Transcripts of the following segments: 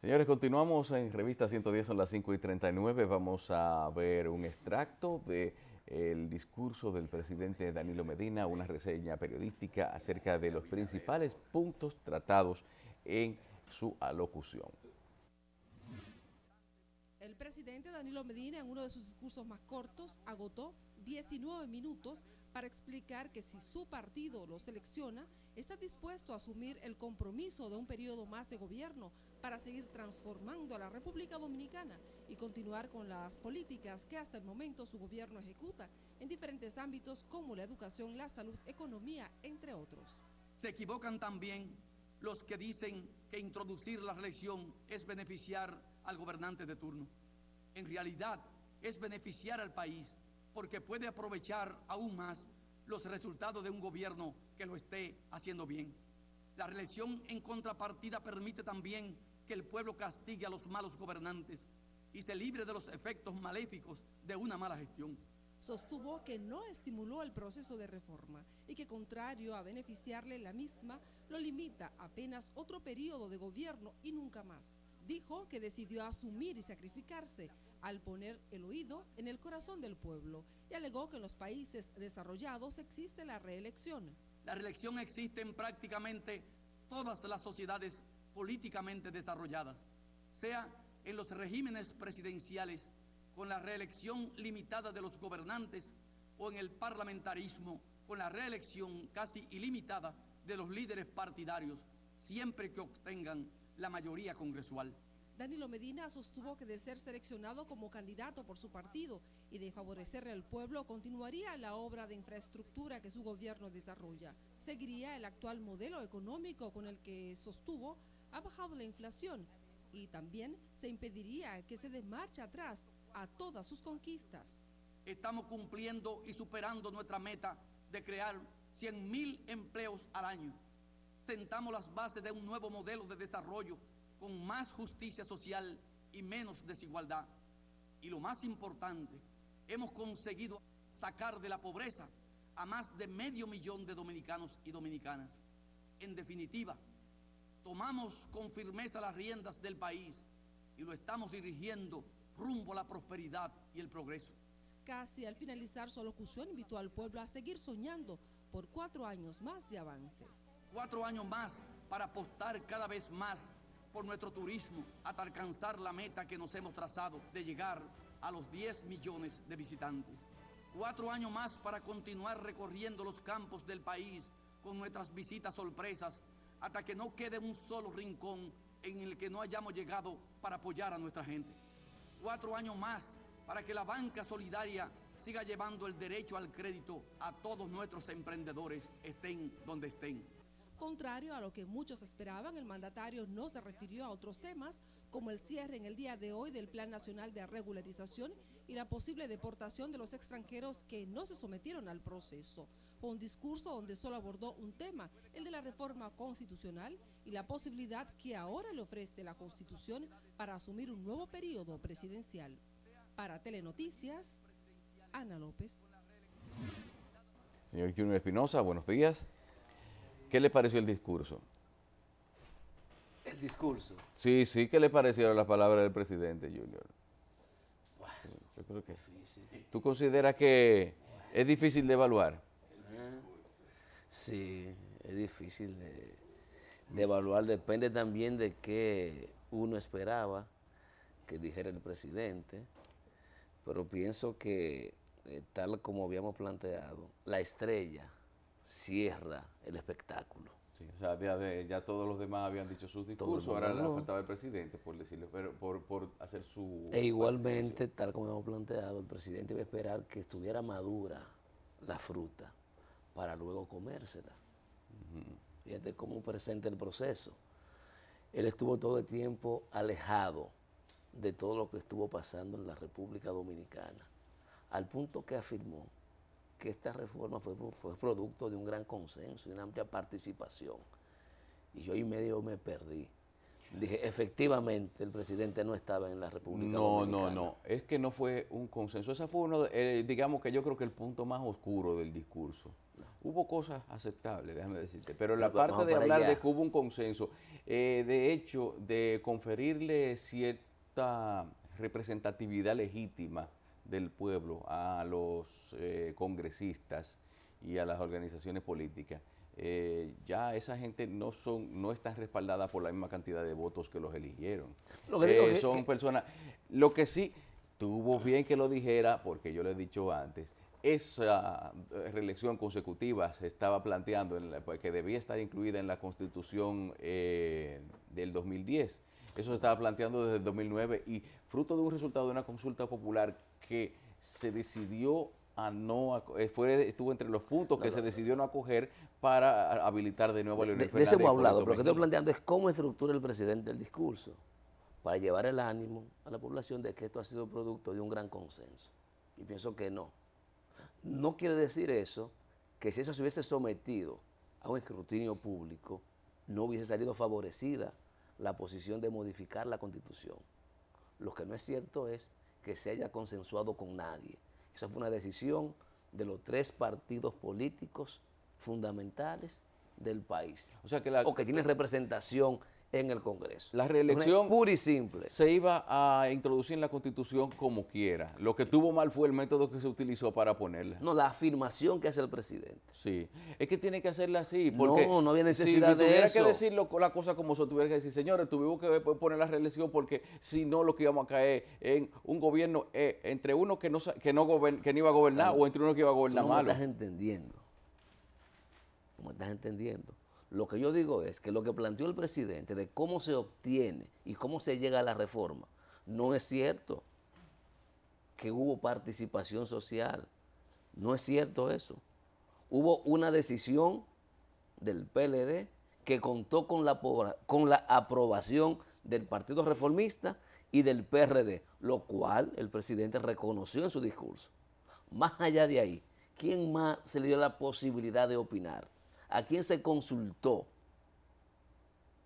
Señores, continuamos en Revista 110, son las 5:39. Vamos a ver un extracto del discurso del presidente Danilo Medina, una reseña periodística acerca de los principales puntos tratados en su alocución. El presidente Danilo Medina, en uno de sus discursos más cortos, agotó 19 minutos para explicar que si su partido lo selecciona, está dispuesto a asumir el compromiso de un periodo más de gobierno para seguir transformando a la República Dominicana y continuar con las políticas que hasta el momento su gobierno ejecuta en diferentes ámbitos como la educación, la salud, economía, entre otros. Se equivocan también los que dicen que introducir la reelección es beneficiar al gobernante de turno. En realidad es beneficiar al país porque puede aprovechar aún más los resultados de un gobierno que lo esté haciendo bien. La reelección en contrapartida permite también que el pueblo castigue a los malos gobernantes y se libre de los efectos maléficos de una mala gestión. Sostuvo que no estimuló el proceso de reforma y que, contrario a beneficiarle la misma, lo limita a apenas otro periodo de gobierno y nunca más. Dijo que decidió asumir y sacrificarse al poner el oído en el corazón del pueblo y alegó que en los países desarrollados existe la reelección. La reelección existe en prácticamente todas las sociedades políticamente desarrolladas, sea en los regímenes presidenciales con la reelección limitada de los gobernantes o en el parlamentarismo con la reelección casi ilimitada de los líderes partidarios, siempre que obtengan la mayoría congresual. Danilo Medina sostuvo que de ser seleccionado como candidato por su partido y de favorecerle al pueblo, continuaría la obra de infraestructura que su gobierno desarrolla. Seguiría el actual modelo económico con el que sostuvo ha bajado la inflación y también se impediría que se dé marcha atrás a todas sus conquistas. Estamos cumpliendo y superando nuestra meta de crear 100.000 empleos al año. Sentamos las bases de un nuevo modelo de desarrollo con más justicia social y menos desigualdad. Y lo más importante, hemos conseguido sacar de la pobreza a más de 500.000 de dominicanos y dominicanas. En definitiva, tomamos con firmeza las riendas del país y lo estamos dirigiendo rumbo a la prosperidad y el progreso. Casi al finalizar su alocución, invitó al pueblo a seguir soñando por 4 años más de avances. 4 años más para apostar cada vez más por nuestro turismo hasta alcanzar la meta que nos hemos trazado de llegar a los 10 millones de visitantes. 4 años más para continuar recorriendo los campos del país con nuestras visitas sorpresas hasta que no quede un solo rincón en el que no hayamos llegado para apoyar a nuestra gente. 4 años más para que la banca solidaria siga llevando el derecho al crédito a todos nuestros emprendedores, estén donde estén. Contrario a lo que muchos esperaban, el mandatario no se refirió a otros temas, como el cierre en el día de hoy del Plan Nacional de Regularización y la posible deportación de los extranjeros que no se sometieron al proceso. Fue un discurso donde solo abordó un tema, el de la reforma constitucional y la posibilidad que ahora le ofrece la Constitución para asumir un nuevo periodo presidencial. Para Telenoticias, Ana López. Señor Junior Espinosa, buenos días. ¿Qué le pareció el discurso? El discurso. Sí, ¿qué le parecieron las palabras del presidente, Junior? Bueno, Yo creo que... difícil. ¿Tú consideras que es difícil de evaluar? Sí, es difícil de evaluar. Depende también de qué uno esperaba que dijera el presidente. Pero pienso que, tal como habíamos planteado, la estrella cierra el espectáculo. Sí, o sea, ya todos los demás habían dicho sus discursos, ahora le faltaba el presidente, por decirlo, pero por hacer su... E igualmente, tal como hemos planteado, el presidente iba a esperar que estuviera madura la fruta para luego comérsela. Fíjate cómo presenta el proceso. Él estuvo todo el tiempo alejado de todo lo que estuvo pasando en la República Dominicana, al punto que afirmó que esta reforma fue producto de un gran consenso y una amplia participación. Y yo y medio me perdí. Dije, efectivamente, el presidente no estaba en la República No, Dominicana. no, es que no fue un consenso. Ese fue uno, digamos que yo creo que el punto más oscuro del discurso. Hubo cosas aceptables, déjame decirte, pero la parte Vamos de para hablar allá. de que hubo un consenso, de hecho, de conferirle cierta representatividad legítima del pueblo a los congresistas y a las organizaciones políticas, ya esa gente no está respaldada por la misma cantidad de votos que los eligieron. Lo que digo Son personas, lo que sí, tuvo bien que lo dijera, porque yo le he dicho antes, esa reelección consecutiva se estaba planteando, que debía estar incluida en la Constitución del 2010. Eso se estaba planteando desde el 2009 y fruto de un resultado de una consulta popular que se decidió estuvo entre los puntos que se decidió no acoger para habilitar de nuevo a Leonel De Fernández. eso hemos hablado, Hipólito pero lo que estoy Mejía. planteando es cómo estructura el presidente el discurso para llevar el ánimo a la población de que esto ha sido producto de un gran consenso. Y pienso que no. No quiere decir eso que si eso se hubiese sometido a un escrutinio público, no hubiese salido favorecida la posición de modificar la Constitución. Lo que no es cierto es que se haya consensuado con nadie. Esa fue una decisión de los 3 partidos políticos fundamentales del país, O sea que o que tienen representación en el Congreso. la reelección pura y simple. se iba a introducir en la Constitución como quiera. Lo que tuvo mal fue el método que se utilizó para ponerla. No, la afirmación que hace el presidente. Sí, es que tiene que hacerla así, porque No había necesidad si de tuviera eso. que decirlo la cosa como son, tuviera que decir, señores, tuvimos que poner la reelección porque si no lo que íbamos a caer en un gobierno entre uno que no iba a gobernar Carlos, o entre uno que iba a Tú gobernar no me malo. estás entendiendo. No me estás entendiendo. Lo que yo digo es que lo que planteó el presidente de cómo se obtiene y cómo se llega a la reforma, no es cierto que hubo participación social. No es cierto eso. Hubo una decisión del PLD que contó con la aprobación del Partido Reformista y del PRD, lo cual el presidente reconoció en su discurso. Más allá de ahí, ¿quién más se le dio la posibilidad de opinar? ¿A quién se consultó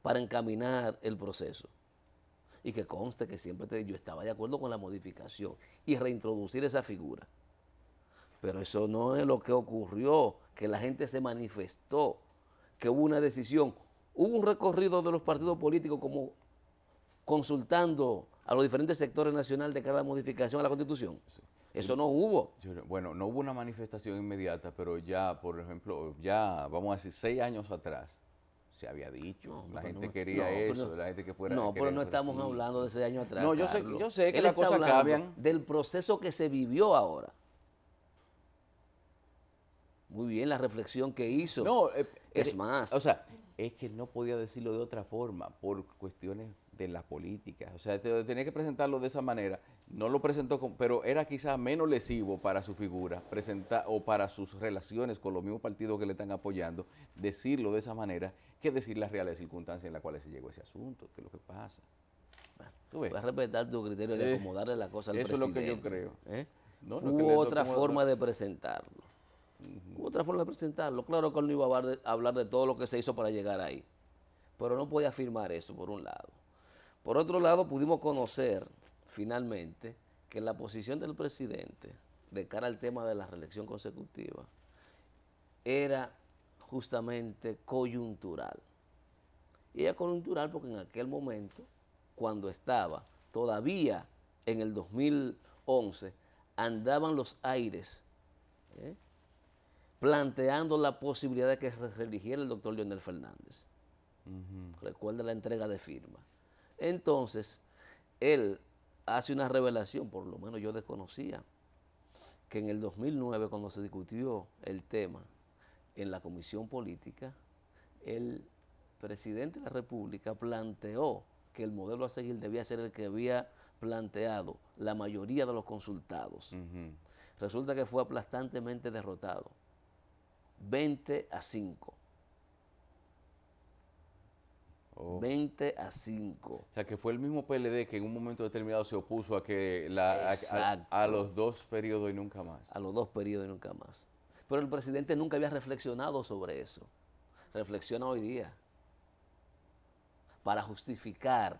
para encaminar el proceso? Y que conste que siempre yo estaba de acuerdo con la modificación y reintroducir esa figura. Pero eso no es lo que ocurrió, que la gente se manifestó, que hubo una decisión. Hubo un recorrido de los partidos políticos como consultando a los diferentes sectores nacionales de cada modificación a la Constitución. Eso no hubo. Bueno, no hubo una manifestación inmediata, pero ya, por ejemplo, ya, vamos a decir, 6 años atrás, se había dicho, No, la pero gente no, quería no, pero eso, no. la gente que fuera... No, pero no querer estamos refugio. hablando de 6 años atrás. No, Carlos. yo sé que Él las está cosas hablando cambian. del proceso que se vivió ahora. Muy bien la reflexión que hizo. No, es más. O sea, es que no podía decirlo de otra forma por cuestiones de la política. O sea, tenía que presentarlo de esa manera. No lo presentó, pero era quizás menos lesivo para su figura o para sus relaciones con los mismos partidos que le están apoyando, decirlo de esa manera que decir las reales circunstancias en las cuales se llegó a ese asunto, que es lo que pasa. ¿Tú ves? Voy a respetar tu criterio de acomodarle la cosa al eso es lo presidente. que yo creo. ¿Eh? No, que Hubo le otra tomo- forma de presentarlo. Hubo otra forma de presentarlo. Claro que él no iba a hablar de todo lo que se hizo para llegar ahí. Pero no podía afirmar eso, por un lado. Por otro lado, pudimos conocer, finalmente, que la posición del presidente de cara al tema de la reelección consecutiva era justamente coyuntural. Y era coyuntural porque en aquel momento, cuando estaba todavía en el 2011, andaban los aires planteando la posibilidad de que se reeligiera el doctor Leonel Fernández. Recuerda la entrega de firma. Entonces, él hace una revelación, por lo menos yo desconocía, que en el 2009, cuando se discutió el tema en la Comisión Política, el presidente de la República planteó que el modelo a seguir debía ser el que había planteado la mayoría de los consultados. Resulta que fue aplastantemente derrotado, 20-5. 20-5. O sea, que fue el mismo PLD que en un momento determinado se opuso a que Exacto. a los 2 periodos y nunca más. A los 2 periodos y nunca más. Pero el presidente nunca había reflexionado sobre eso. Reflexiona hoy día. para justificar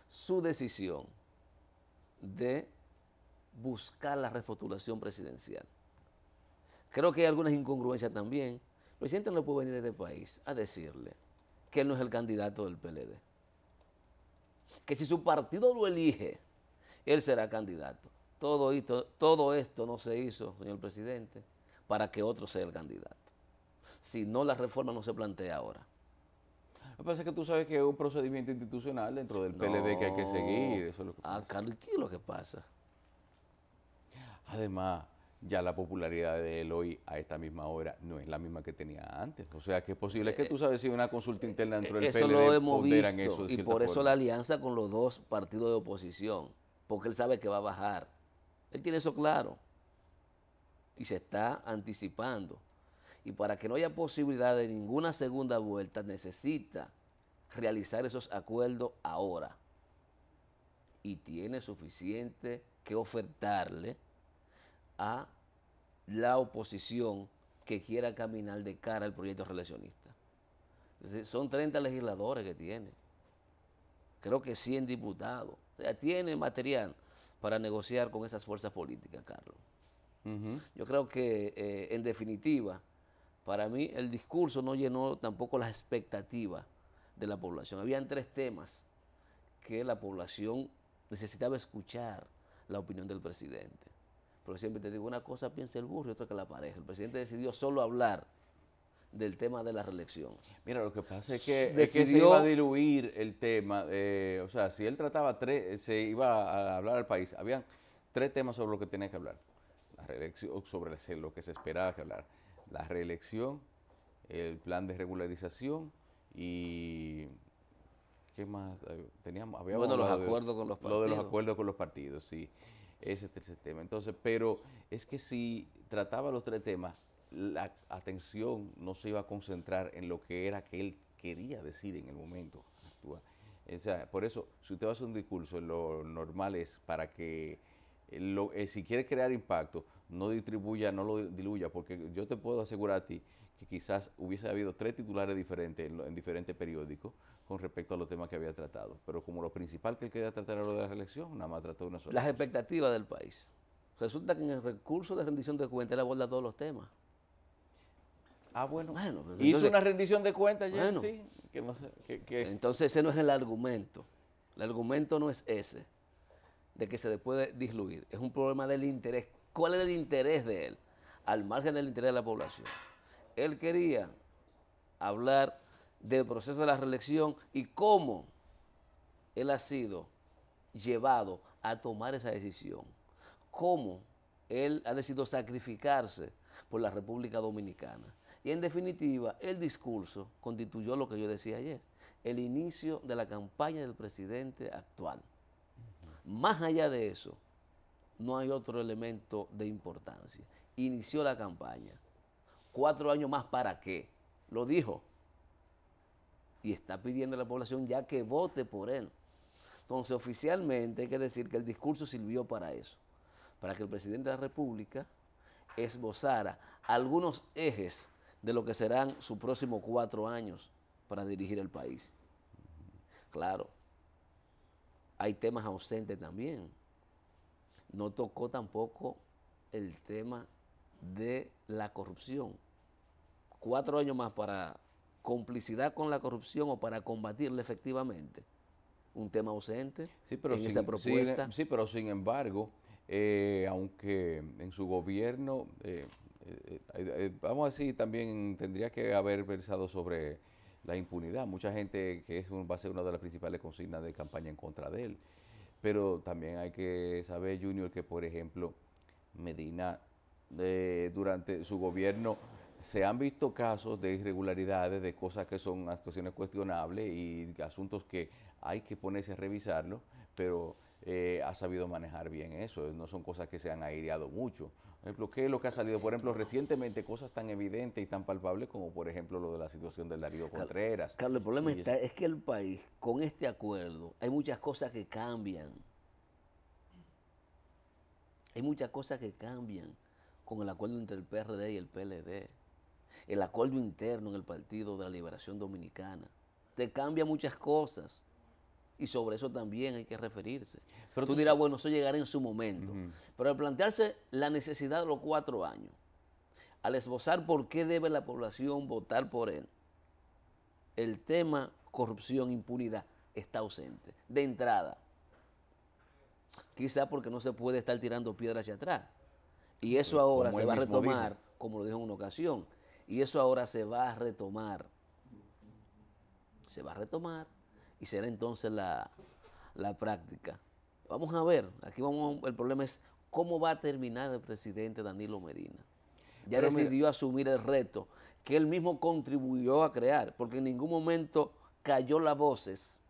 su decisión de buscar la repostulación presidencial. Creo que hay algunas incongruencias también. El presidente no puede venir a este país a decirle que él no es el candidato del PLD. Que si su partido lo elige, él será candidato. Todo esto no se hizo, señor presidente, para que otro sea el candidato. Si no, la reforma no se plantea ahora. Lo que pasa es que tú sabes que es un procedimiento institucional dentro del PLD que hay que seguir. Eso es lo que pasa. Carlos, ¿qué es lo que pasa? Además, ya la popularidad de él hoy a esta misma hora no es la misma que tenía antes. O sea, que es posible que tú sabes si una consulta interna dentro del PLD eso lo hemos ponderan visto, eso de y cierta por eso forma. la alianza con los dos partidos de oposición, porque él sabe que va a bajar. Él tiene eso claro y se está anticipando. Y para que no haya posibilidad de ninguna segunda vuelta, necesita realizar esos acuerdos ahora. Y tiene suficiente que ofertarle a la oposición que quiera caminar de cara al proyecto reeleccionista. Son 30 legisladores que tiene. Creo que 100 diputados. O sea, tiene material para negociar con esas fuerzas políticas, Carlos. Yo creo que, en definitiva, para mí el discurso no llenó tampoco las expectativas de la población. Habían 3 temas que la población necesitaba escuchar la opinión del presidente. Pero siempre te digo, una cosa piensa el burro y otra que la pareja. El presidente decidió solo hablar del tema de la reelección. Mira, lo que pasa es que se iba a diluir el tema. O sea, si él trataba se iba a hablar al país. Habían 3 temas sobre lo que tenía que hablar. La reelección, sobre lo que se esperaba que hablar. La reelección, el plan de regularización y... ¿Qué más? Bueno, los acuerdos con los partidos. Lo de los acuerdos con los partidos, sí. Ese es el tema. Entonces, pero es que si trataba los 3 temas, la atención no se iba a concentrar en lo que era que él quería decir en el momento actual. O sea, por eso, si usted va a hacer un discurso, lo normal es para que, si quiere crear impacto, no distribuya, no lo diluya, porque yo te puedo asegurar a ti que quizás hubiese habido 3 titulares diferentes en diferentes periódicos con respecto a los temas que había tratado. Pero como lo principal que él quería tratar era lo de la reelección, nada más trató una sola Las cosa. expectativas del país. Resulta que en el recurso de rendición de cuentas él aborda todos los temas. Bueno, pues hizo entonces, una rendición de cuentas ya, bueno, sí. Que no sé, entonces ese no es el argumento. El argumento no es ese, de que se le puede diluir. Es un problema del interés. ¿Cuál es el interés de él? Al margen del interés de la población. Él quería hablar del proceso de la reelección y cómo él ha sido llevado a tomar esa decisión. Cómo él ha decidido sacrificarse por la República Dominicana. Y en definitiva, el discurso constituyó lo que yo decía ayer, el inicio de la campaña del presidente actual. Más allá de eso, no hay otro elemento de importancia. Inició la campaña. 4 años más, ¿para qué? Lo dijo. Y está pidiendo a la población ya que vote por él. Entonces, oficialmente hay que decir que el discurso sirvió para eso, para que el presidente de la República esbozara algunos ejes de lo que serán sus próximos 4 años para dirigir el país. Claro, hay temas ausentes también. No tocó tampoco el tema de la corrupción. 4 años más para complicidad con la corrupción o para combatirla efectivamente. Un tema ausente en esa propuesta. Sí, pero sin embargo, aunque en su gobierno, vamos a decir, también tendría que haber versado sobre la impunidad. Mucha gente que va a ser una de las principales consignas de campaña en contra de él. Pero también hay que saber, Junior, que por ejemplo, Medina, durante su gobierno, se han visto casos de irregularidades, de cosas que son actuaciones cuestionables y asuntos que hay que ponerse a revisarlo, pero ha sabido manejar bien eso. No son cosas que se han aireado mucho. Por ejemplo, ¿qué es lo que ha salido? Por ejemplo, recientemente cosas tan evidentes y tan palpables como, por ejemplo, lo de la situación del Darío Contreras. Carlos, el problema es que el país, con este acuerdo, hay muchas cosas que cambian. Hay muchas cosas que cambian con el acuerdo entre el PRD y el PLD. El acuerdo interno en el Partido de la Liberación Dominicana. te cambia muchas cosas. Y sobre eso también hay que referirse. Pero tú dirás, bueno, eso llegará en su momento. Pero al plantearse la necesidad de los 4 años, al esbozar por qué debe la población votar por él, el tema corrupción, impunidad, está ausente. De entrada, quizá porque no se puede estar tirando piedras hacia atrás. Y eso ahora como se él va a mismo retomar, dijo. como lo dijo en una ocasión, y eso ahora se va a retomar. Se va a retomar y será entonces la práctica. Vamos a ver, aquí el problema es cómo va a terminar el presidente Danilo Medina. Ya Pero decidió asumir el reto que él mismo contribuyó a crear, porque en ningún momento cayó las voces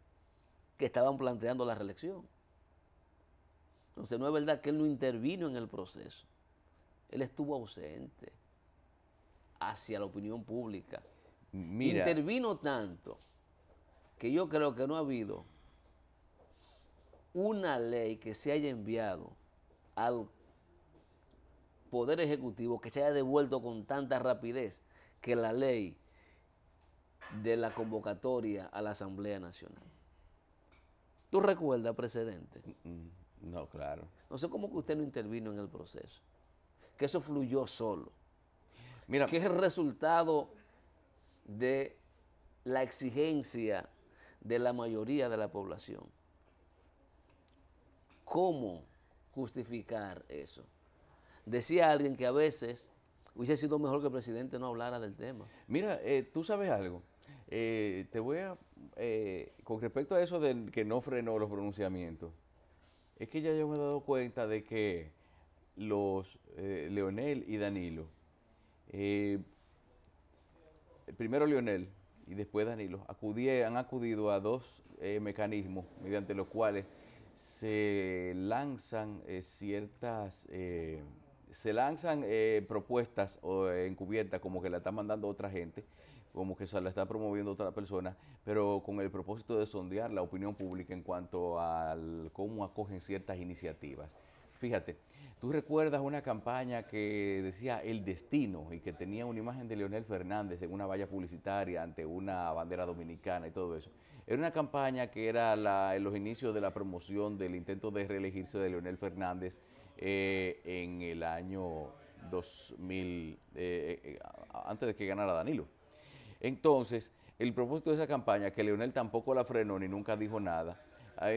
que estaban planteando la reelección. Entonces no es verdad que él no intervino en el proceso. Él estuvo ausente hacia la opinión pública. Mira, Intervino tanto que yo creo que no ha habido una ley que se haya enviado al Poder Ejecutivo que se haya devuelto con tanta rapidez que la ley de la convocatoria a la Asamblea Nacional. ¿Tú recuerdas precedente? no, claro. No sé cómo que usted no intervino en el proceso, que eso fluyó solo. Mira, ¿Qué es el resultado de la exigencia de la mayoría de la población? ¿Cómo justificar eso? Decía alguien que a veces hubiese sido mejor que el presidente no hablara del tema. mira, tú sabes algo. Te voy a, con respecto a eso de que no frenó los pronunciamientos, es que ya yo me he dado cuenta de que los Leonel y Danilo, primero Leonel y después Danilo, han acudido a 2 mecanismos mediante los cuales se lanzan propuestas encubiertas, como que la está mandando otra gente, como que se la está promoviendo otra persona, pero con el propósito de sondear la opinión pública en cuanto a cómo acogen ciertas iniciativas. Fíjate, tú recuerdas una campaña que decía El Destino y que tenía una imagen de Leonel Fernández en una valla publicitaria ante una bandera dominicana y todo eso. Era una campaña que era en los inicios de la promoción del intento de reelegirse de Leonel Fernández en el año 2000, antes de que ganara Danilo. Entonces, el propósito de esa campaña, que Leonel tampoco la frenó ni nunca dijo nada,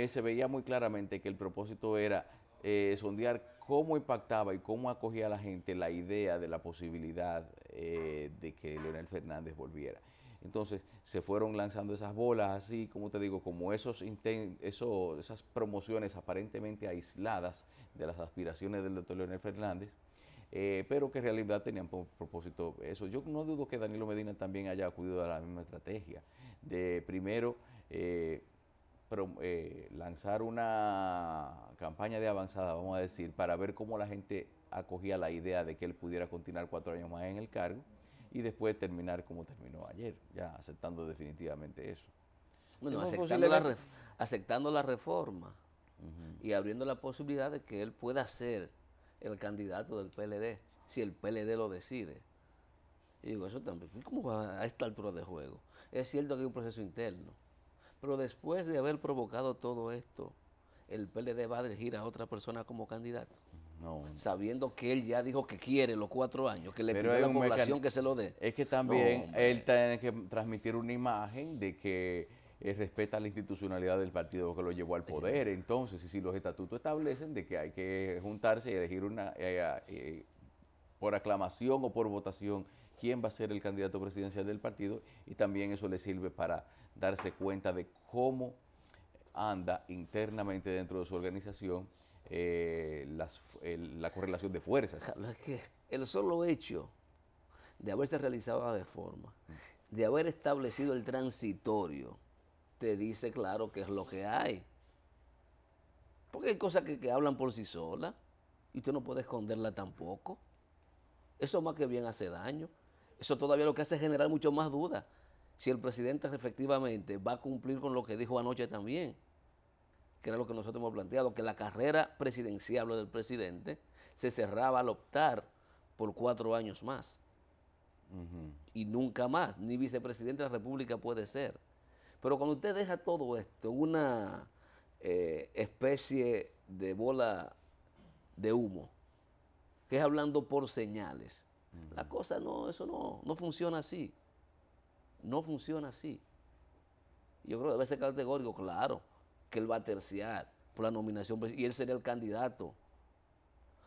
se veía muy claramente que el propósito era sondear cómo impactaba y cómo acogía a la gente la idea de la posibilidad de que Leonel Fernández volviera. Entonces se fueron lanzando esas bolas así, como te digo, como esas promociones aparentemente aisladas de las aspiraciones del doctor Leonel Fernández, pero que en realidad tenían por propósito eso. Yo no dudo que Danilo Medina también haya acudido a la misma estrategia de primero lanzar una campaña de avanzada, vamos a decir, para ver cómo la gente acogía la idea de que él pudiera continuar 4 años más en el cargo y después terminar como terminó ayer, ya aceptando definitivamente eso. Bueno, Es aceptando la reforma y abriendo la posibilidad de que él pueda ser el candidato del PLD, si el PLD lo decide. Y digo, eso también, ¿cómo va a esta altura de juego? Es cierto que hay un proceso interno, pero después de haber provocado todo esto, el PLD va a elegir a otra persona como candidato. No. Sabiendo que él ya dijo que quiere los 4 años, que le Pero pide a hay la población que se lo dé. Es que también No, él tiene que transmitir una imagen de que respeta la institucionalidad del partido que lo llevó al poder. Entonces, y si los estatutos establecen de que hay que juntarse y elegir por aclamación o por votación quién va a ser el candidato presidencial del partido, y también eso le sirve para darse cuenta de cómo anda internamente dentro de su organización la correlación de fuerzas. Es que el solo hecho de haberse realizado la reforma, de haber establecido el transitorio, te dice claro qué es lo que hay. Porque hay cosas que hablan por sí solas y tú no puedes esconderla tampoco. Eso más que bien hace daño. Eso todavía lo que hace es generar mucho más dudas. Si el presidente efectivamente va a cumplir con lo que dijo anoche también, que era lo que nosotros hemos planteado, que la carrera presidencial del presidente se cerraba al optar por 4 años más. Y nunca más, ni vicepresidente de la República puede ser. Pero cuando usted deja todo esto, una especie de bola de humo, que es hablando por señales, la cosa no, eso no funciona así. No funciona así. Yo creo que debe ser categórico, claro, que él va a terciar por la nominación y él sería el candidato.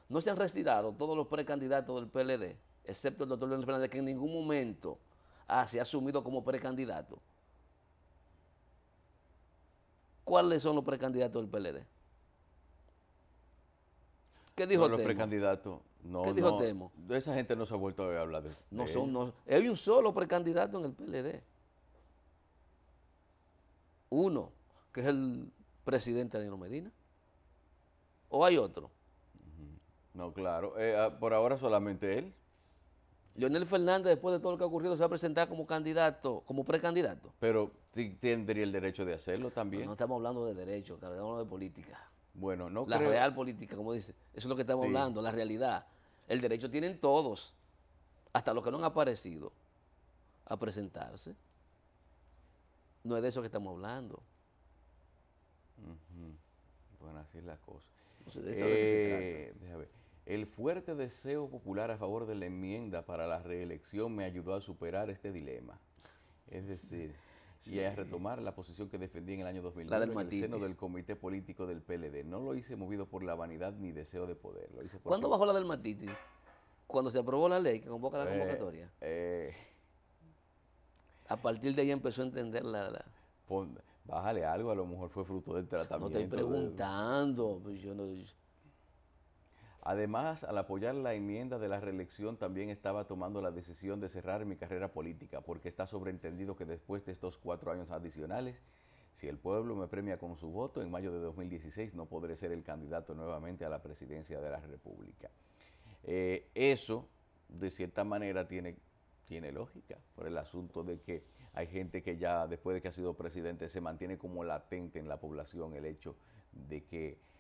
No se han retirado todos los precandidatos del PLD, excepto el doctor Leonel Fernández, que en ningún momento se ha asumido como precandidato. ¿Cuáles son los precandidatos del PLD? ¿Qué dijo los Temo? Precandidatos. No, ¿Qué dijo Temo? De esa gente no se ha vuelto a hablar de No de son, ellos. no, hay un solo precandidato en el PLD. Uno, que es el presidente Danilo Medina. ¿O hay otro? No, claro. Por ahora solamente él. Leonel Fernández, después de todo lo que ha ocurrido, se va a presentar como candidato, como precandidato. Pero sí tendría el derecho de hacerlo también. No estamos hablando de derecho, estamos hablando de política. Bueno, no La creo. real política, como dice. Eso es lo que estamos Sí. hablando, la realidad. El derecho tienen todos, hasta los que no han aparecido, a presentarse. No es de eso que estamos hablando. Bueno, así es la cosa. Entonces, de eso es de lo que se trata. Déjame ver. El fuerte deseo popular a favor de la enmienda para la reelección me ayudó a superar este dilema. Es decir, y a retomar la posición que defendí en el año 2009 en el seno dermatitis. del comité político del PLD. No lo hice movido por la vanidad ni deseo de poder. Lo hice porque, ¿Cuándo bajó la dermatitis? Cuando se aprobó la ley que convoca la convocatoria. A partir de ahí empezó a entender bájale algo, a lo mejor fue fruto del No tratamiento. estoy preguntando. Pues yo no, Además, al apoyar la enmienda de la reelección, también estaba tomando la decisión de cerrar mi carrera política, porque está sobreentendido que después de estos 4 años adicionales, si el pueblo me premia con su voto, en mayo de 2016 no podré ser el candidato nuevamente a la presidencia de la República. Eso, de cierta manera, tiene lógica, por el asunto de que hay gente que ya, después de que ha sido presidente, se mantiene como latente en la población el hecho de que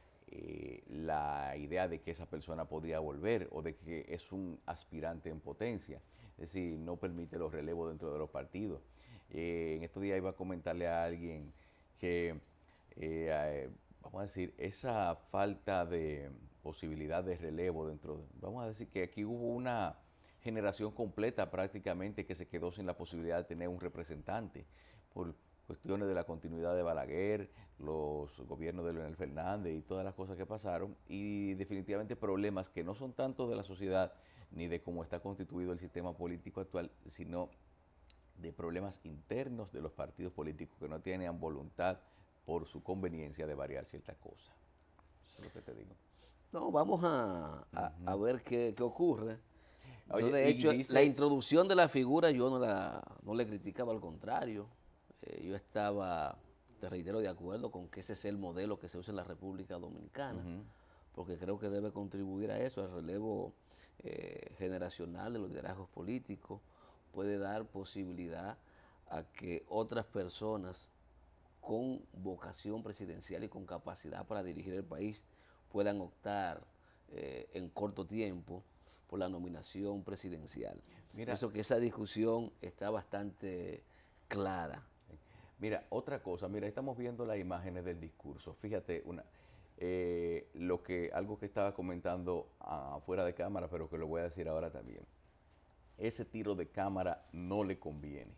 la idea de que esa persona podría volver o de que es un aspirante en potencia, es decir, no permite los relevos dentro de los partidos. En estos días iba a comentarle a alguien que, vamos a decir, esa falta de posibilidad de relevo vamos a decir que aquí hubo una generación completa prácticamente que se quedó sin la posibilidad de tener un representante por cuestiones de la continuidad de Balaguer, los gobiernos de Leonel Fernández y todas las cosas que pasaron, y definitivamente problemas que no son tanto de la sociedad ni de cómo está constituido el sistema político actual, sino de problemas internos de los partidos políticos que no tienen voluntad por su conveniencia de variar ciertas cosas. Eso es lo que te digo. No, vamos a ver qué ocurre. Oye, Yo, de y hecho, dice- la introducción de la figura yo no le criticaba, al contrario. Yo estaba, te reitero, de acuerdo con que ese es el modelo que se usa en la República Dominicana, porque creo que debe contribuir a eso, al relevo generacional de los liderazgos políticos, puede dar posibilidad a que otras personas con vocación presidencial y con capacidad para dirigir el país puedan optar en corto tiempo por la nominación presidencial. Mira, Pienso que esa discusión está bastante clara. Mira, otra cosa, mira, estamos viendo las imágenes del discurso. Fíjate, algo que estaba comentando fuera de cámara, pero que lo voy a decir ahora también. Ese tiro de cámara no le conviene.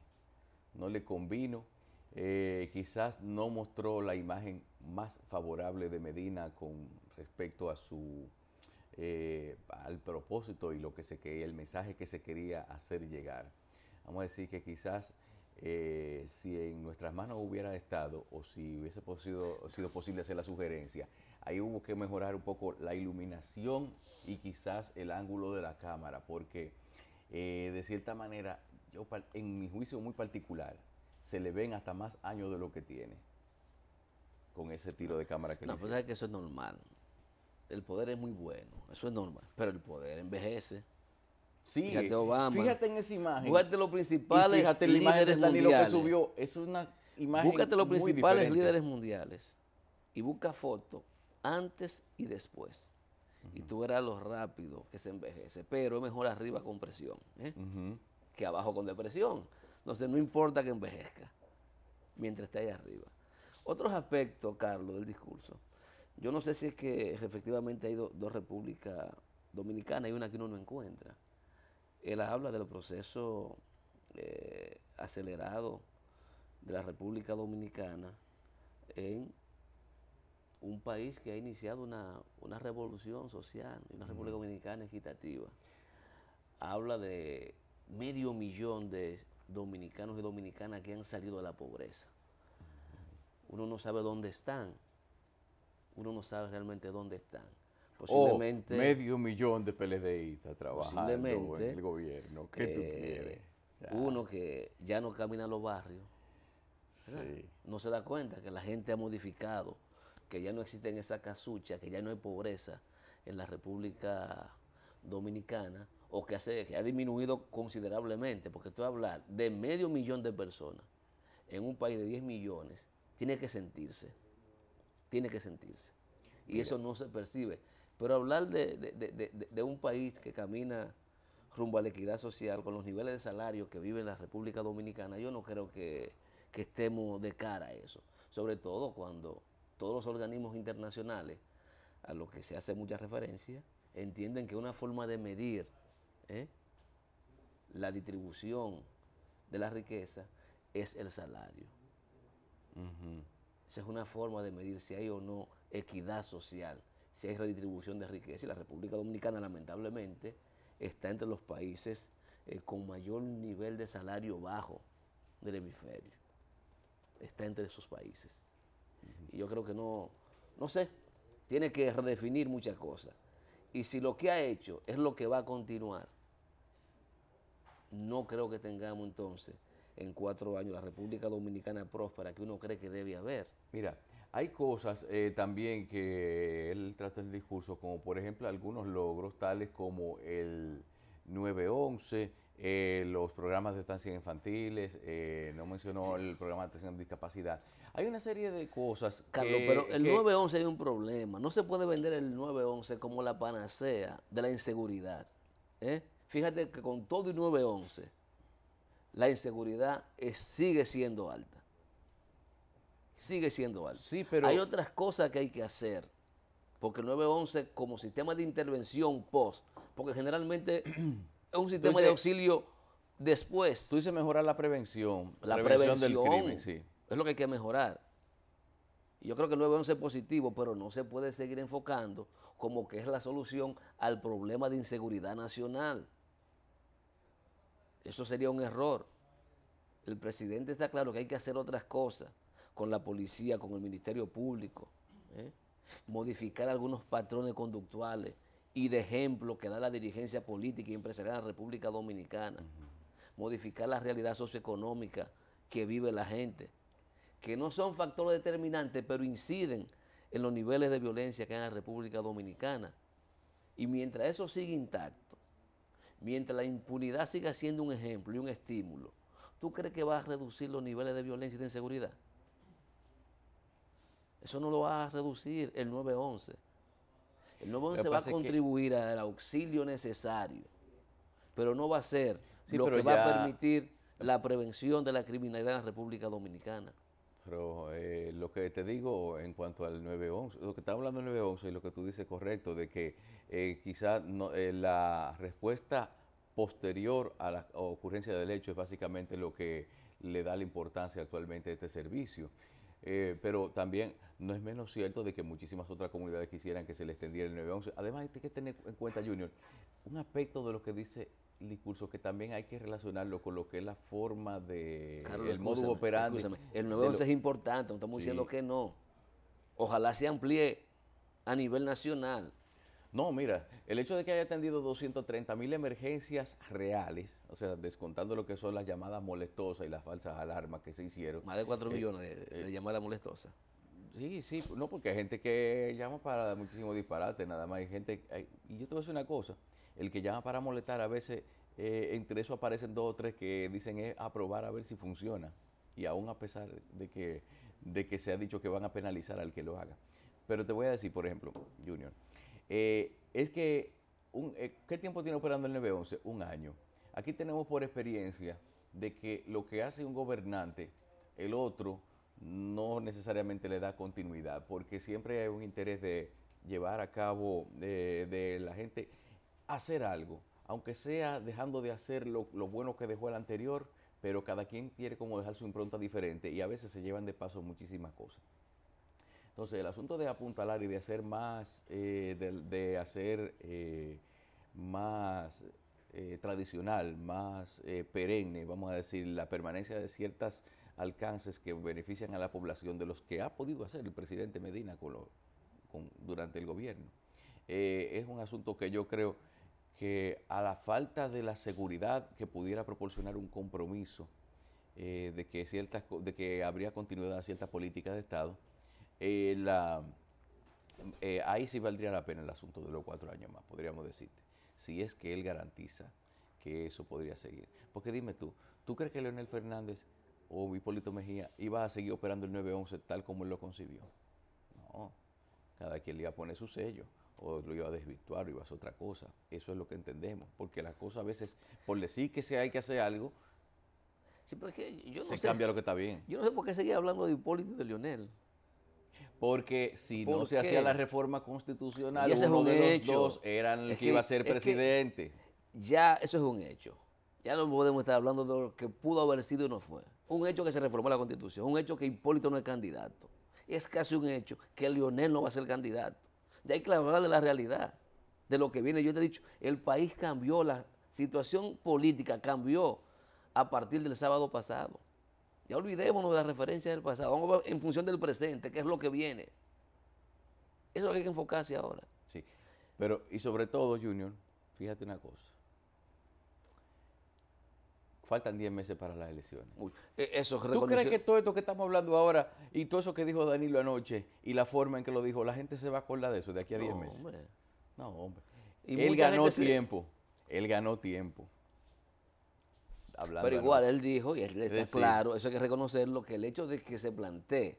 No le convino. Quizás no mostró la imagen más favorable de Medina con respecto a al propósito y el mensaje que se quería hacer llegar. Vamos a decir que quizás si en nuestras manos hubiera estado o si hubiese sido posible hacer la sugerencia, ahí hubo que mejorar un poco la iluminación y quizás el ángulo de la cámara, porque de cierta manera, en mi juicio muy particular, se le ven hasta más años de lo que tiene con ese tiro de cámara que le No, pues hicieron. sabes que eso es normal. El poder es muy bueno, eso es normal, pero el poder envejece. Sí, Fíjate Obama. fíjate en esa imagen. Búscate los principales Y fíjate la imagen líderes de Danilo que mundiales. subió. Es una imagen Búscate los muy principales diferente. líderes mundiales y busca fotos antes y después. Y tú verás lo rápido que se envejece. Pero es mejor arriba con presión que abajo con depresión. Entonces no importa que envejezca. mientras esté ahí arriba. Otros aspectos, Carlos, del discurso. Yo no sé si es que efectivamente hay dos repúblicas dominicanas y una que uno no encuentra. Él habla del proceso acelerado de la República Dominicana en un país que ha iniciado una revolución social, una República Dominicana equitativa. Habla de 500.000 de dominicanos y dominicanas que han salido de la pobreza. Uno no sabe dónde están, uno no sabe realmente dónde están. Posiblemente, 500.000 de PLDistas trabajando en el gobierno. ¿Qué tú quieres? Uno que ya no camina en los barrios, sí, no se da cuenta que la gente ha modificado, que ya no existen esas casuchas, que ya no hay pobreza en la República Dominicana, o que ha disminuido considerablemente, porque tú hablar de 500.000 de personas en un país de 10 millones, tiene que sentirse. Y mira, eso no se percibe. Pero hablar de un país que camina rumbo a la equidad social con los niveles de salario que vive en la República Dominicana, yo no creo que estemos de cara a eso. Sobre todo cuando todos los organismos internacionales, a los que se hace mucha referencia, entienden que una forma de medir la distribución de la riqueza es el salario. Esa es una forma de medir si hay o no equidad social, si hay redistribución de riqueza. Y la República Dominicana, lamentablemente, está entre los países con mayor nivel de salario bajo del hemisferio. Está entre esos países. Y yo creo que no sé, tiene que redefinir muchas cosas. Y si lo que ha hecho es lo que va a continuar, no creo que tengamos entonces en 4 años la República Dominicana próspera que uno cree que debe haber. Mira, hay cosas también que él trata en el discurso, como por ejemplo algunos logros, tales como el 911, los programas de estancias infantiles, no mencionó el programa de atención a discapacidad. Hay una serie de cosas Carlos, pero el 911 hay un problema. No se puede vender el 911 como la panacea de la inseguridad. Fíjate que con todo el 911, la inseguridad sigue siendo alta. Sigue siendo alta. Sí, pero hay otras cosas que hay que hacer. Porque el 911 como sistema de intervención porque generalmente es un sistema de auxilio después. Tú dices mejorar la prevención. La prevención del crimen, sí. Es lo que hay que mejorar. Y yo creo que el 911 es positivo, pero no se puede seguir enfocando como que es la solución al problema de inseguridad nacional. Eso sería un error. El presidente está claro que hay que hacer otras cosas con la policía, con el Ministerio Público, modificar algunos patrones conductuales y de ejemplo que da la dirigencia política y empresarial de la República Dominicana, modificar la realidad socioeconómica que vive la gente, que no son factores determinantes, pero inciden en los niveles de violencia que hay en la República Dominicana. Y mientras eso sigue intacto, mientras la impunidad siga siendo un ejemplo y un estímulo, ¿tú crees que va a reducir los niveles de violencia y de inseguridad? Eso no lo va a reducir el 911. El 911 va a contribuir al auxilio necesario, pero no va a ser lo que va a permitir la prevención de la criminalidad en la República Dominicana. Pero lo que te digo en cuanto al 911, lo que está hablando del 911 y lo que tú dices es correcto, de que quizás la respuesta posterior a la ocurrencia del hecho es básicamente lo que le da la importancia actualmente a este servicio. Pero también no es menos cierto de que muchísimas otras comunidades quisieran que se le extendiera el 911. Además, hay que tener en cuenta, Junior, un aspecto de lo que dice el discurso que también hay que relacionarlo con lo que es la forma de el modus operandi. El 911 es importante, no estamos diciendo que no. Ojalá se amplíe a nivel nacional. No, mira, el hecho de que haya atendido 230.000 emergencias reales, o sea, descontando lo que son las llamadas molestosas y las falsas alarmas que se hicieron. Más de 4 millones de llamadas molestosas. Sí, no, porque hay gente que llama para muchísimos disparates, nada más hay gente, y yo te voy a decir una cosa, el que llama para molestar a veces, entre eso aparecen 2 o 3 que dicen es a probar a ver si funciona, y aún a pesar de que se ha dicho que van a penalizar al que lo haga. Pero te voy a decir, por ejemplo, Junior, es que, ¿qué tiempo tiene operando el 911? 1 año. Aquí tenemos por experiencia de que lo que hace un gobernante el otro no necesariamente le da continuidad, porque siempre hay un interés de llevar a cabo de la gente hacer algo, aunque sea dejando de hacer lo bueno que dejó el anterior, pero cada quien quiere como dejar su impronta diferente y a veces se llevan de paso muchísimas cosas. Entonces, el asunto de apuntalar y de hacer más, más tradicional, más perenne, vamos a decir, la permanencia de ciertos alcances que benefician a la población, de los que ha podido hacer el presidente Medina durante el gobierno. Es un asunto que yo creo que a la falta de la seguridad que pudiera proporcionar un compromiso de que habría continuidad a ciertas políticas de Estado, ahí sí valdría la pena el asunto de los 4 años más, podríamos decirte, si es que él garantiza que eso podría seguir. Porque dime ¿tú crees que Leonel Fernández o Hipólito Mejía iba a seguir operando el 911 tal como él lo concibió? No, cada quien le iba a poner su sello, o lo iba a desvirtuar, o iba a hacer otra cosa. Eso es lo que entendemos, porque las cosas a veces, por decir que hay que hacer algo, Sí, pero es que yo no se sé, cambia lo que está bien. yo no sé por qué seguía hablando de Hipólito y de Leonel. Porque si ¿Por no se qué? hacía la reforma constitucional, Y ese es uno un de los hecho. dos era el Es que iba a que- ser es que- presidente. Ya eso es un hecho. Ya no podemos estar hablando de lo que pudo haber sido y no fue. Un hecho que se reformó la Constitución, un hecho que Hipólito no es candidato. Es casi un hecho que Leonel no va a ser candidato. Ya hay que hablar de la realidad, de lo que viene. Yo te he dicho, el país cambió, la situación política cambió a partir del sábado pasado. Ya olvidémonos de la referencia del pasado, vamos a ver en función del presente, qué es lo que viene. Eso es lo que hay que enfocarse ahora. Sí, pero y sobre todo, Junior, fíjate una cosa. Faltan 10 meses para las elecciones. Eso ¿Tú crees que todo esto que estamos hablando ahora y todo eso que dijo Danilo anoche y la forma en que lo dijo, la gente se va a acordar de eso de aquí a 10 meses? Hombre. No, hombre. Y Él mucha ganó gente tiempo. Él ganó tiempo. Hablando Pero igual anoche. él dijo, y él está decir, claro, eso hay que reconocerlo, que el hecho de que se plantee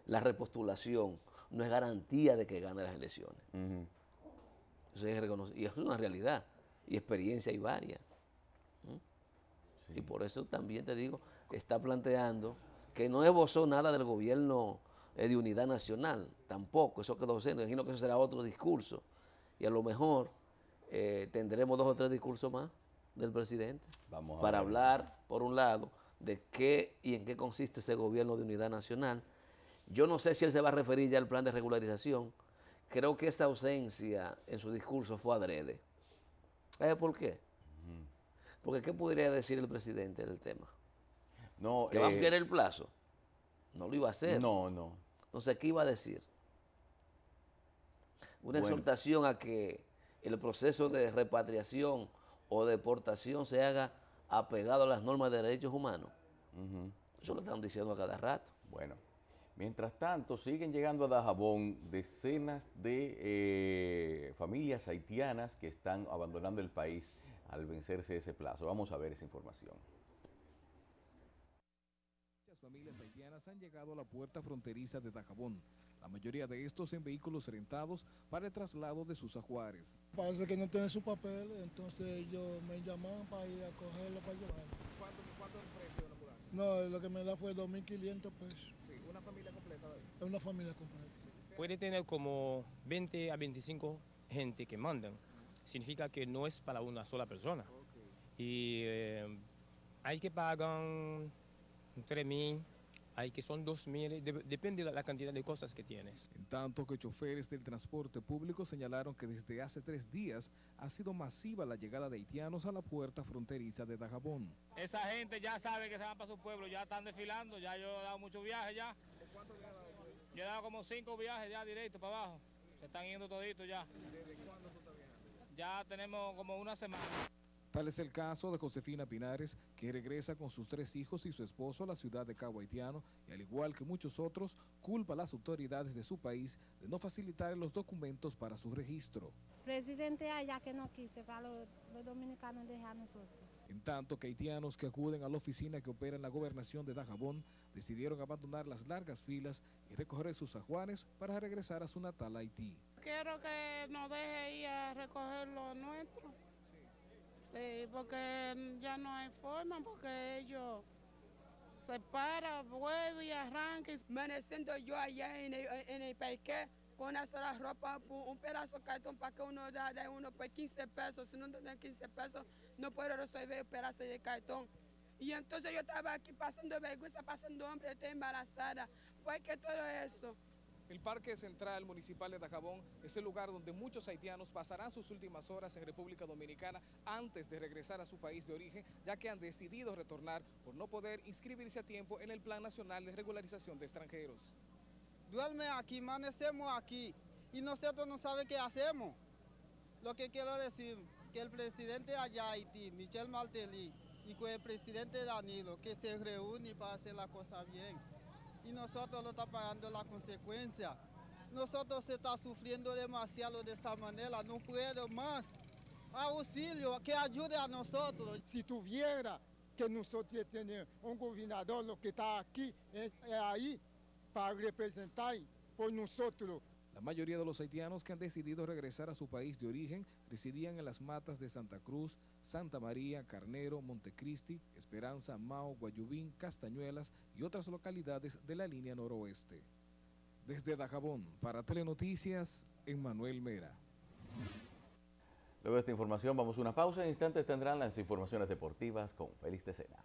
la repostulación no es garantía de que gane las elecciones. Ujú. Eso hay que reconocer. Y eso es una realidad. Y experiencia hay varias. Sí. Y por eso también te digo, está planteando que no esbozó nada del gobierno de unidad nacional, tampoco, eso quedó siendo, imagino que eso será otro discurso. Y a lo mejor tendremos 2 o 3 discursos más del presidente Vamos a para ver. hablar, por un lado, de qué y en qué consiste ese gobierno de unidad nacional. Yo no sé si él se va a referir ya al plan de regularización. Creo que esa ausencia en su discurso fue adrede. ¿Sabe por qué? Porque ¿qué podría decir el presidente del tema? No, ¿Que va a ampliar el plazo? No lo iba a hacer. no, no. Entonces, ¿qué iba a decir? Una Bueno. exhortación a que el proceso de repatriación o deportación se haga apegado a las normas de derechos humanos. Ujú. Eso lo están diciendo a cada rato. Bueno, mientras tanto, siguen llegando a Dajabón decenas de familias haitianas que están abandonando el país al vencerse ese plazo. Vamos a ver esa información. Muchas familias haitianas han llegado a la puerta fronteriza de Dajabón, la mayoría de estos en vehículos rentados para el traslado de sus ajuares. Parece que no tiene su papel, entonces ellos me llaman para ir a cogerlo para llevarlo. ¿Cuánto es el precio de la ambulancia? No, lo que me da fue 2.500 pesos. Sí, una familia completa. Es una familia completa. Puede tener como 20 a 25 gente que mandan. Significa que no es para una sola persona. Y hay que pagar 3.000, hay que son 2.000, depende de la cantidad de cosas que tienes. En tanto que choferes del transporte público señalaron que desde hace 3 días ha sido masiva la llegada de haitianos a la puerta fronteriza de Dajabón. Esa gente ya sabe que se van para su pueblo, ya están desfilando, ya yo he dado muchos viajes ya. Yo he dado como 5 viajes ya directo para abajo. Se están yendo toditos ya. ¿Desde cuándo tú estás viajando? Ya tenemos como una semana. Tal es el caso de Josefina Pinares, que regresa con sus 3 hijos y su esposo a la ciudad de Cabo Haitiano y al igual que muchos otros, culpa a las autoridades de su país de no facilitar los documentos para su registro. Presidente allá que no quise para los dominicanos dejar a nosotros. En tanto que haitianos que acuden a la oficina que opera en la gobernación de Dajabón decidieron abandonar las largas filas y recoger sus ajuares para regresar a su natal Haití. Quiero que nos deje ir a recoger lo nuestro. Sí, porque ya no hay forma, porque ellos Se para, vuelve y arranca. Amaneciendo yo allá en el parque con una sola ropa, un pedazo de cartón para que uno da de uno por 15 pesos. Si no tiene 15 pesos, no puedo resolver el pedazo de cartón. Y entonces yo estaba aquí pasando vergüenza, pasando hambre, estoy embarazada. ¿Por qué todo eso? El Parque Central Municipal de Dajabón es el lugar donde muchos haitianos pasarán sus últimas horas en República Dominicana antes de regresar a su país de origen, ya que han decidido retornar por no poder inscribirse a tiempo en el Plan Nacional de Regularización de Extranjeros. Duerme aquí, amanecemos aquí y nosotros no sabemos qué hacemos. Lo que quiero decir, que el presidente allá de Haití, Michel Martelly, y con el presidente Danilo, que se reúnen para hacer la cosa bien. Y nosotros lo estamos pagando la consecuencia. Nosotros se está sufriendo demasiado de esta manera, no puedo más. Auxilio, que ayude a nosotros. Si tuviera que nosotros tenemos un gobernador, lo que está aquí es ahí para representar por nosotros. La mayoría de los haitianos que han decidido regresar a su país de origen residían en las matas de Santa Cruz, Santa María, Carnero, Montecristi, Esperanza, Mao, Guayubín, Castañuelas y otras localidades de la línea noroeste. Desde Dajabón, para Telenoticias, Emmanuel Mera. Luego de esta información vamos a una pausa. En instantes tendrán las informaciones deportivas con Félix Tecena.